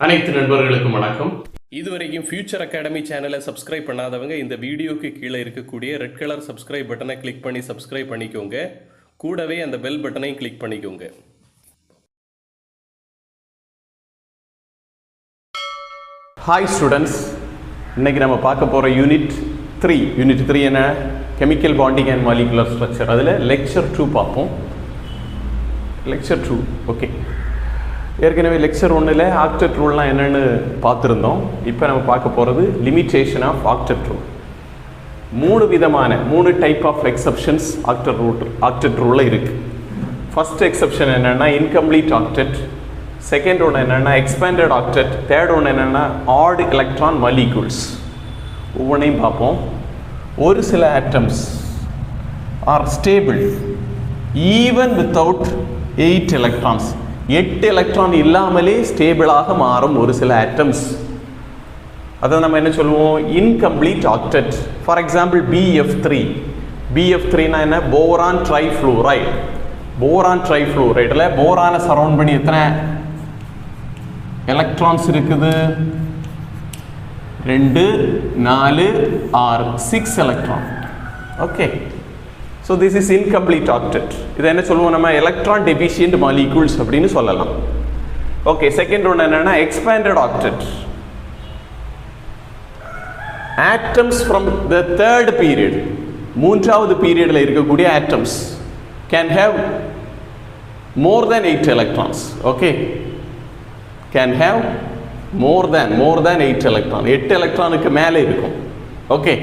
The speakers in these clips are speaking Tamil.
அனைத்து நண்பர்களுக்கும் வணக்கம். இதுவரைக்கும் ஃபியூச்சர் அகாடமி சேனலை சப்ஸ்கிரைப் பண்ணாதவங்க இந்த வீடியோக்கு கீழே இருக்கக்கூடிய ரெட் கலர் சப்ஸ்கிரைப் பட்டனை கிளிக் பண்ணி சப்ஸ்கிரைப் பண்ணிக்கோங்க. கூடவே அந்த பெல் பட்டனையும் கிளிக் பண்ணிக்கோங்க. ஹாய் ஸ்டூடெண்ட்ஸ், இன்னைக்கு நம்ம பார்க்க போகிற யூனிட் 3 என்ன? Chemical bonding and molecular structure. அதில் லெக்சர் 2 பார்ப்போம். Lecture 2 okay. ஏற்கனவே லெக்சர் 1ல் ஆக்டெட் ரூல்லாம் என்னென்னு பார்த்துருந்தோம். இப்போ நம்ம பார்க்க போகிறது லிமிட்டேஷன் ஆஃப் ஆக்டெட் ரூல். மூணு டைப் ஆஃப் எக்ஸப்ஷன்ஸ் ஆக்டெட் ரூலில் இருக்குது. ஃபர்ஸ்ட் எக்ஸப்ஷன் என்னென்னா இன்கம்ப்ளீட் ஆக்டெட், செகண்ட் ஒன்று என்னென்னா எக்ஸ்பேண்டட் ஆக்டெட், தேர்ட் ஒன்று என்னென்னா ஆட் எலக்ட்ரான் மாலிகூல்ஸ். ஒவ்வொன்றையும் பார்ப்போம். ஒரு சில atoms are stable even without 8 electrons. 8 electron இல்லாமலே ஸ்டேபிளாக மாறும் ஒரு சில ஆட்டம்ஸ். அதை நம்ம என்ன சொல்லுவோம்? Incomplete octet. ஃபார் எக்ஸாம்பிள் BF3னா என்ன? Boron trifluoride. போரான் ட்ரைஃப்ளூரைடில் போரானை சரௌண்ட் பண்ணி எத்தனை எலக்ட்ரான்ஸ் இருக்குது? 2, 4, 6, 6 electron. Okay, so this is incomplete octet. இதை என்ன சொல்லுவோம் நம்ம? எலக்ட்ரான் டெஃபிஷியன்ட் மாலிகூல்ஸ் அப்படின்னு சொல்லலாம். ஓகே, செகண்ட் ஒன்று என்னன்னா expanded octet. Atoms from the third period, மூன்றாவது பீரியடில் இருக்கக்கூடிய atoms can have more than 8 electrons. Okay, can have more than 8 electron. 8 எலக்ட்ரானுக்கு மேலே இருக்கும். Okay,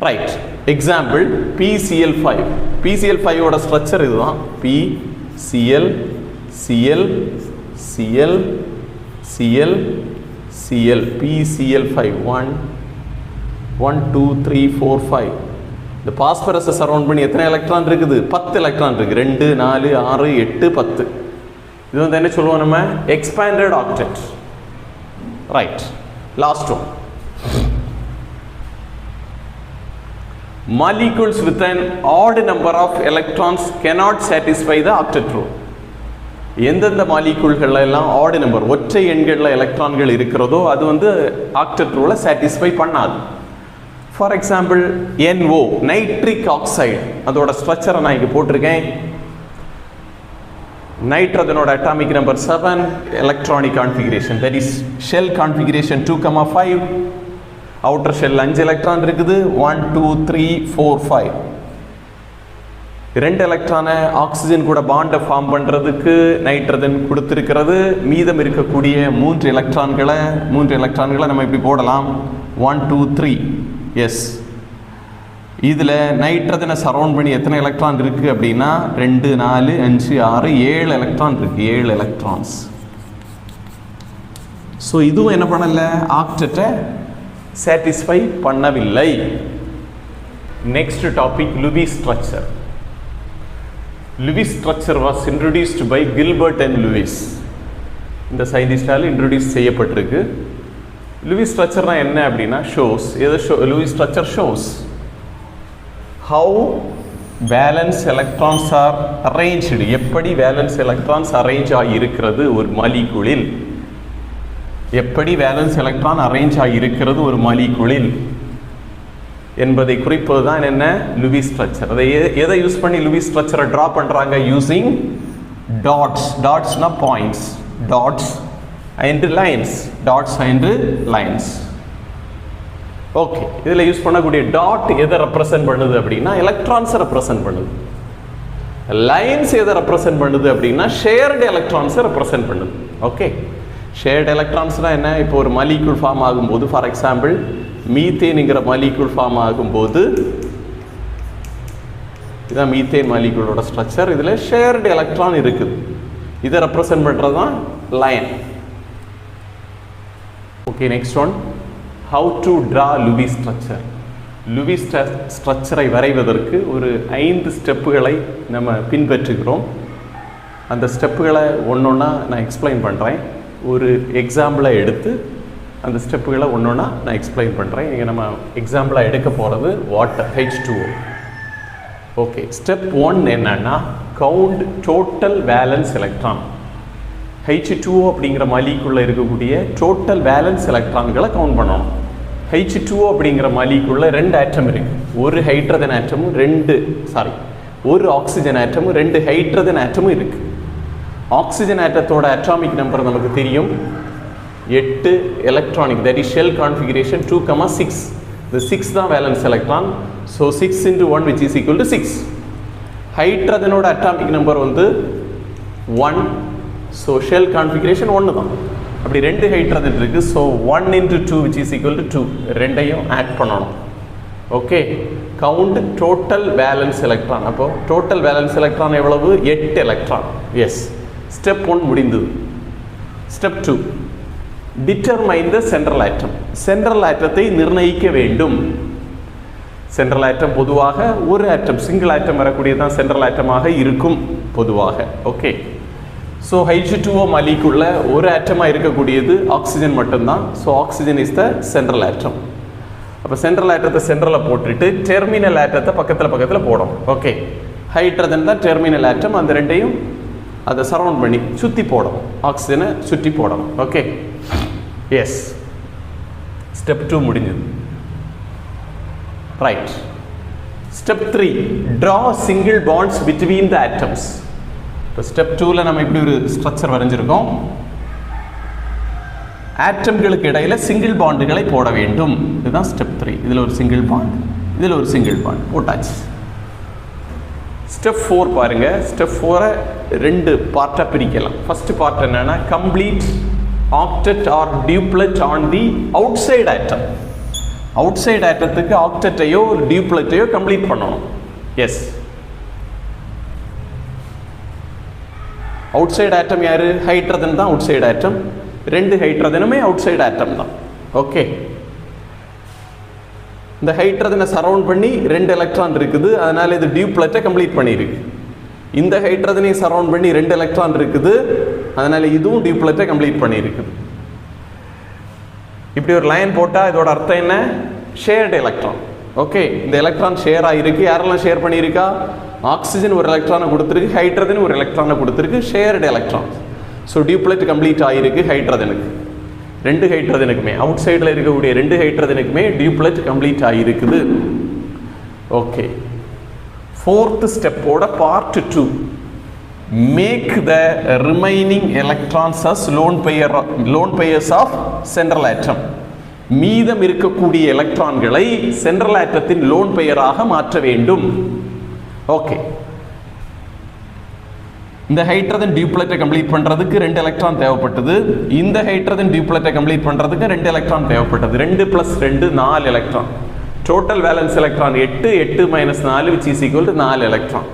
right. Example PCl5. PCl5ஓட ஸ்ட்ரக்சர் இதுதான். PCl, Cl, Cl, Cl, Cl. PCl5 1, 2, 3, 4, 5. இந்த பாஸ்பரஸை சரௌண்ட் பண்ணி எத்தனை எலக்ட்ரான் இருக்குது? 10 எலக்ட்ரான் இருக்குது. 2, 4, 6, 8, 10. இது வந்து என்ன சொல்லுவோம் நம்ம? Expanded octet. Right. Last one, molecules with an odd number of electrons cannot satisfy the octet rule. எந்தெந்த மாலிகூல்கள் எல்லாம் ஆட் நம்பர், ஒற்றை எண்களில் எலக்ட்ரான்கள் இருக்கிறதோ அது வந்து ஆக்டெட் ரூலை சாட்டிஸ்ஃபை பண்ணாது. For example NO, nitric oxide. அதோட ஸ்ட்ரக்சரை நான் இங்கே போட்டிருக்கேன். நைட்ரஜனோட atomic number 7, electronic configuration, that is shell configuration 2,5. Outer shell 5 electron இருக்குது. 1, 2, 3, 4, 5. 2 எலக்ட்ரானை ஆக்சிஜன் கூட பாண்டை ஃபார்ம் பண்ணுறதுக்கு நைட்ரஜன் கொடுத்துருக்கிறது. மீதம் இருக்கக்கூடிய 3 எலக்ட்ரான்களை நம்ம இப்படி போடலாம். 1, 2, 3. எஸ், இதில் நைட்ரஜனை சரௌண்ட் பண்ணி எத்தனை எலக்ட்ரான் இருக்குது அப்படின்னா 2, 4, 5, 6, 7 எலக்ட்ரான் இருக்குது. 7 எலக்ட்ரான்ஸ். ஸோ இதுவும் என்ன பண்ணலை? ஆக்டெட்டை சாட்டிஸ்ஃபை பண்ணவில்லை. Next topic Lewis structure. Lewis structure was introduced by Gilbert and Lewis. இந்த சயின்டிஸ்டால் இன்ட்ரோடியூஸ் செய்யப்பட்டிருக்கு. லூயிஸ் ஸ்ட்ரக்சர்னா என்ன அப்படின்னா shows, Lewis structure shows how valence electrons are arranged, எப்படி வேலன்ஸ் எலக்ட்ரான்ஸ் அரேஞ்ச் ஆகியிருக்கிறது ஒரு மாலிகூலில், எப்படி வேலன்ஸ் எலக்ட்ரான் அரேஞ்ச் ஆகியிருக்கிறது ஒரு மாலிகூலில் என்பதை குறிப்பது தான் என்ன? Lewis structure. அதை எதை யூஸ் பண்ணி லூயிஸ் ஸ்ட்ரக்சரை ட்ரா பண்ணுறாங்க? Using dots. டாட்ஸ்னா points. Dots and lines. Dots and lines. Okay, இதில் யூஸ் பண்ணக்கூடிய டாட் எதை ரெப்ரசன்ட் பண்ணுது அப்படின்னா எலக்ட்ரான்ஸை ரெப்ரசன்ட் பண்ணுது. லைன்ஸ் எதை ரெப்ரசன்ட் பண்ணுது அப்படின்னா ஷேர்டு எலக்ட்ரான்ஸை ரெப்ரசன்ட் பண்ணுது. ஓகே, ஷேர்டு எலக்ட்ரான்ஸ்னால் என்ன? இப்போ ஒரு மாலிகூல் ஃபார்ம் ஆகும்போது, ஃபார் எக்ஸாம்பிள் மீத்தேனுங்கிற மாலிகூல் ஃபார்ம் ஆகும்போது, இதுதான் மீத்தேன் மாலிகூலோட ஸ்ட்ரக்சர். இதில் ஷேர்டு எலக்ட்ரான் இருக்குது. இதை ரெப்ரசன்ட் பண்ணுறது தான் line. Okay, next one, how to draw Lewis structure. Lewis ஸ்ட்ரக்சரை வரைவதற்கு ஒரு 5 ஸ்டெப்புகளை நம்ம பின்பற்றுகிறோம். அந்த ஸ்டெப்புகளை ஒன்றொன்னா நான் எக்ஸ்பிளைன் பண்ணுறேன். ஒரு எக்ஸாம்பிளை எடுத்து அந்த ஸ்டெப்புகளை ஒன்றொன்னா நான் எக்ஸ்பிளைன் பண்ணுறேன். இங்கே நம்ம எக்ஸாம்பிளாக எடுக்க போகிறது வாட்டர், H2O. ஓகே, ஸ்டெப் 1 என்னன்னா count total valence electron. H2O அப்படிங்கிற மாலிகுள்ள இருக்கக்கூடிய டோட்டல் வேலன்ஸ் எலக்ட்ரான்களை கவுண்ட் பண்ணணும். H2O அப்படிங்கிற மாலிகுள்ள 2 ஆட்டம் இருக்கு. ஒரு ஹைட்ரஜன் ஆட்டமும் ஒரு ஆக்சிஜன் ஆட்டமும் 2 ஹைட்ரஜன் ஆட்டமும் இருக்கு. ஆக்சிஜன் ஆட்டத்தோட அட்டாமிக் நம்பர் நமக்கு தெரியும் 8 electronic, that is shell configuration 2,6. இந்த 6 தான் valence electron. So 6 × 1 which is equal to 6. ஹைட்ரஜனோட அட்டாமிக் நம்பர் வந்து 1. ஸோ ஷெல் கான்ஃபிகரேஷன் 1 தான். அப்படி 2 ஹைட்ரஜன் இருக்கு. So 1 × 2 which is equal to 2. ரெண்டையும் ஆட் பண்ணணும். Okay, count total valence electron. அப்போ டோட்டல் வேலன்ஸ் எலக்ட்ரான் எவ்வளவு? 8 எலக்ட்ரான். எஸ், ஸ்டெப் 1 முடிந்தது. Step 2, determine the central atom. Central ஆட்டத்தை நிர்ணயிக்க வேண்டும். சென்ட்ரல் ஆட்டம் பொதுவாக ஒரு ஆட்டம், சிங்கிள் ஆட்டம் வரக்கூடியதான் சென்ட்ரல் ஆட்டமாக இருக்கும் பொதுவாக. ஓகே, ஸோ H2O மாலிகுள்ள ஒரு ஆட்டமாக இருக்கக்கூடியது ஆக்சிஜன் மட்டும்தான். So oxygen is the central atom. அப்போ சென்ட்ரல் ஆட்டத்தை சென்ட்ரலில் போட்டுட்டு டெர்மினல் ஆட்டத்தை பக்கத்தில் போடும். ஓகே, ஹைட்ரஜன் தான் டெர்மினல் ஆட்டம். அந்த ரெண்டையும் அதை சரவுண்ட் பண்ணி சுற்றி போடும், ஆக்சிஜனை சுற்றி போடணும். ஓகே, எஸ், ஸ்டெப் 2 முடிஞ்சது. Right. Step 3, draw single bonds between the atoms. இப்போ ஸ்டெப் 2ல் நம்ம இப்படி ஒரு ஸ்ட்ரக்சர் வரைஞ்சிருக்கோம். ஆட்டம்களுக்கு இடையில சிங்கிள் பாண்டுகளை போட வேண்டும். இதுதான் ஸ்டெப் 3. இதில் ஒரு சிங்கிள் பாண்ட், இதில் ஒரு சிங்கிள் பாண்ட் போட்டாச்சு. ஸ்டெப் 4 பாருங்க. ஸ்டெப் 4 2 பார்ட்டாக பிரிக்கலாம். ஃபர்ஸ்ட் பார்ட் என்னன்னா, complete octet or duplet on the outside atom. Outside ஆட்டத்துக்கு ஆக்டெட்டையோ டியூப்ளெட்டையோ கம்ப்ளீட் பண்ணணும். எஸ், அவுட் சைடு ஆட்டம் யாரு? ஹைட்ரஜன் தான் அவுட் சைடு ஆட்டம். 2 ஹைட்ரஜனுமே அவுட் சைடு ஆட்டம் தான். ஓகே, இந்த ஹைட்ரஜனை சரவுண்ட் பண்ணி 2 எலக்ட்ரான் இருக்குது, அதனால இது டியூப்ளெட்டை கம்ப்ளீட் பண்ணியிருக்கு. இந்த ஹைட்ரஜனை சரவுண்ட் பண்ணி 2 எலக்ட்ரான் இருக்குது, அதனால இதுவும் டியூப்ளெட்டை கம்ப்ளீட் பண்ணியிருக்குது. இப்படி ஒரு லைன் போட்டால் இதோட அர்த்தம் என்ன? Shared electron. ஓகே, இந்த எலக்ட்ரான் ஷேர் ஆகிருக்கு. யாரெல்லாம் ஷேர் பண்ணியிருக்கா? ஆக்சிஜன் ஒரு எலக்ட்ரானை கொடுத்துருக்கு, ஹைட்ரஜன் ஒரு எலக்ட்ரானை கொடுத்துருக்கு, shared electron. So duplet complete ஆகிருக்கு ஹைட்ரஜனுக்கு. 2 ஹைட்ரஜனுக்குமே, அவுட் சைடில் இருக்கக்கூடிய 2 ஹைட்ரஜனுக்குமே டியூப்ளெட் கம்ப்ளீட் ஆகிருக்குது. ஓகே, 4th ஸ்டெப்போட part 2, make the remaining electrons as lone pairs of central atom. மீதம் இருக்கக்கூடிய எலக்ட்ரான்களை சென்ட்ரல் ஆட்டத்தின் லோன் பெயராக மாற்ற வேண்டும். ஓகே, இந்த ஹைட்ரஜன் டியூப்ளெட்டை கம்ப்ளீட் பண்ணுறதுக்கு 2 எலக்ட்ரான் தேவைப்பட்டது. இந்த ஹைட்ரஜன் டியூப்ளெட்டை கம்ப்ளீட் பண்ணுறதுக்கு 2 எலக்ட்ரான் தேவைப்பட்டது. 2 + 2 4 electron. Total valence electron 8, 8 - 4 which is equal to 4 electron.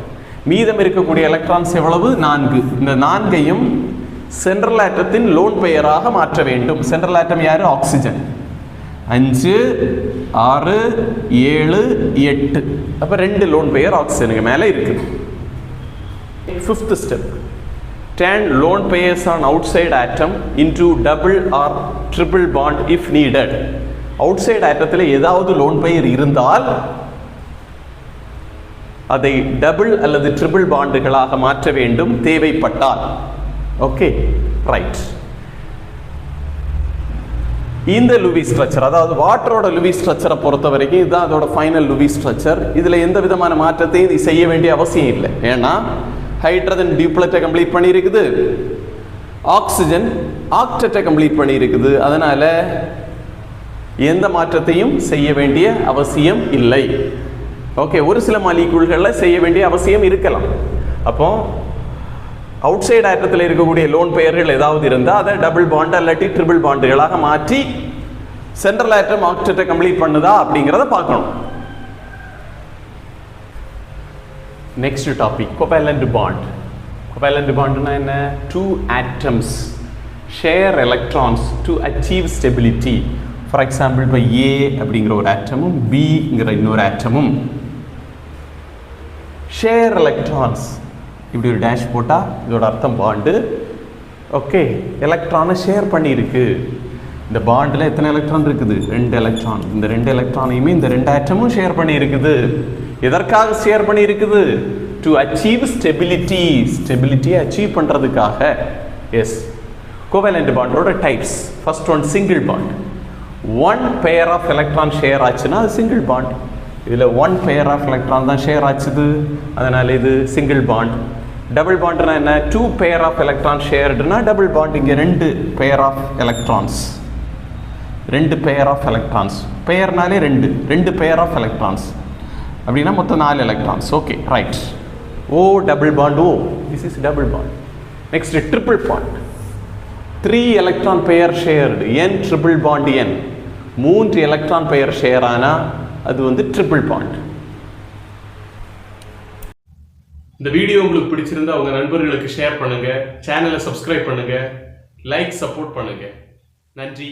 மீதம் இருக்கக்கூடிய எலக்ட்ரான்ஸ் எவ்வளவு? 4. இந்த 4ஐயும் சென்ட்ரல் ஆட்டத்தின் லோன் பெயராக மாற்ற வேண்டும். சென்ட்ரல் ஆட்டம் யாரு? ஆக்சிஜன். 5, 6, 7, 8. அப்போ 2 லோன் பெயர் ஆக்சிஜனுக்கு மேலே இருக்குது. 5th step, turn lone pairs on outside atom into double or triple bond if needed. outside atomத்தில் ஏதாவது லோன் பெயர் இருந்தால் அதை டபுள் அல்லது ட்ரிபிள் பாண்டுகளாக மாற்ற வேண்டும் தேவைப்பட்டால். Okay, right. இந்த லூவி ஸ்ட்ரக்சர், அதாவது வாட்டரோட லூவி ஸ்ட்ரக்சரை பொறுத்த வரைக்கும் இதுதான் அதோட ஃபைனல் லூவி ஸ்ட்ரக்சர். இதில் எந்த விதமான மாற்றத்தையும் இது செய்ய வேண்டிய அவசியம் இல்லை. ஏன்னா ஹைட்ரஜன் டியூப்ளெட்டை கம்ப்ளீட் பண்ணியிருக்குது, ஆக்சிஜன் ஆக்டெட்டை கம்ப்ளீட் பண்ணியிருக்குது. அதனால எந்த மாற்றத்தையும் செய்ய வேண்டிய அவசியம் இல்லை. ஓகே, ஒரு சில மாலிகூல்களில் செய்ய வேண்டிய அவசியம் இருக்கலாம். அப்போ அவுட் சைடு ஆட்டத்தில் இருக்கக்கூடிய லோன் பெயர்கள் ஏதாவது இருந்தால் அதை டபுள் பாண்ட் இல்லாட்டி ட்ரிபிள் பாண்டுகளாக மாற்றி சென்ட்ரல் ஆட்டம் ஆக்டெட்டை கம்ப்ளீட் பண்ணுதா அப்படிங்கிறத பார்க்கணும். Next topic, covalent bond. Covalent பாண்ட்னா என்ன? 2 atoms share electrons to achieve stability. For example இப்போ ஏ அப்படிங்கிற ஒரு ஆட்டமும் பிங்கிற இன்னொரு ஆட்டமும் ஷேர் எலக்ட்ரான்ஸ். இப்படி ஒரு டேஷ் போட்டால் இதோட அர்த்தம் பாண்டு. ஓகே, எலக்ட்ரானை ஷேர் பண்ணியிருக்கு. இந்த பாண்டில் எத்தனை எலக்ட்ரான் இருக்குது? 2 எலக்ட்ரான். இந்த 2 எலக்ட்ரானையுமே இந்த 2 ஆட்டமும் ஷேர் பண்ணியிருக்குது. எதற்காக ஷேர் பண்ணியிருக்குது? To achieve stability. ஸ்டெபிலிட்டியை அச்சீவ் பண்ணுறதுக்காக. எஸ், கோவேலண்ட் பாண்டோட types. First one single bond. One pair of electron share ஆச்சுன்னா அது சிங்கிள் பாண்ட். இதில் ஒன் பேர் ஆஃப் எலக்ட்ரான் தான் ஷேர் ஆச்சுது, அதனால் இது சிங்கிள் பாண்ட். டபுள் பாண்ட்னா என்ன? டூ பேர் ஆஃப் எலக்ட்ரான் ஷேர்டுனா டபுள் பாண்ட். இங்கே ரெண்டு பேர் ஆஃப் எலக்ட்ரான்ஸ், ரெண்டு பேர் ஆஃப் எலக்ட்ரான்ஸ். பேர்னாலே ரெண்டு, ரெண்டு பேர் ஆஃப் எலக்ட்ரான்ஸ் அப்படின்னா மொத்தம் 4 electrons. Okay, right. O double bond, O this is double bond. Next triple bond. 3 electron pair shared, n triple bond n. 3 electron pair share ஆனால் அது வந்து ட்ரிபிள் பாண்ட். இந்த வீடியோ உங்களுக்கு பிடிச்சிருந்தா உங்க நண்பர்களுக்கு ஷேர் பண்ணுங்க, சேனலை சப்ஸ்கிரைப் பண்ணுங்க, லைக் சப்போர்ட் பண்ணுங்க. நன்றி.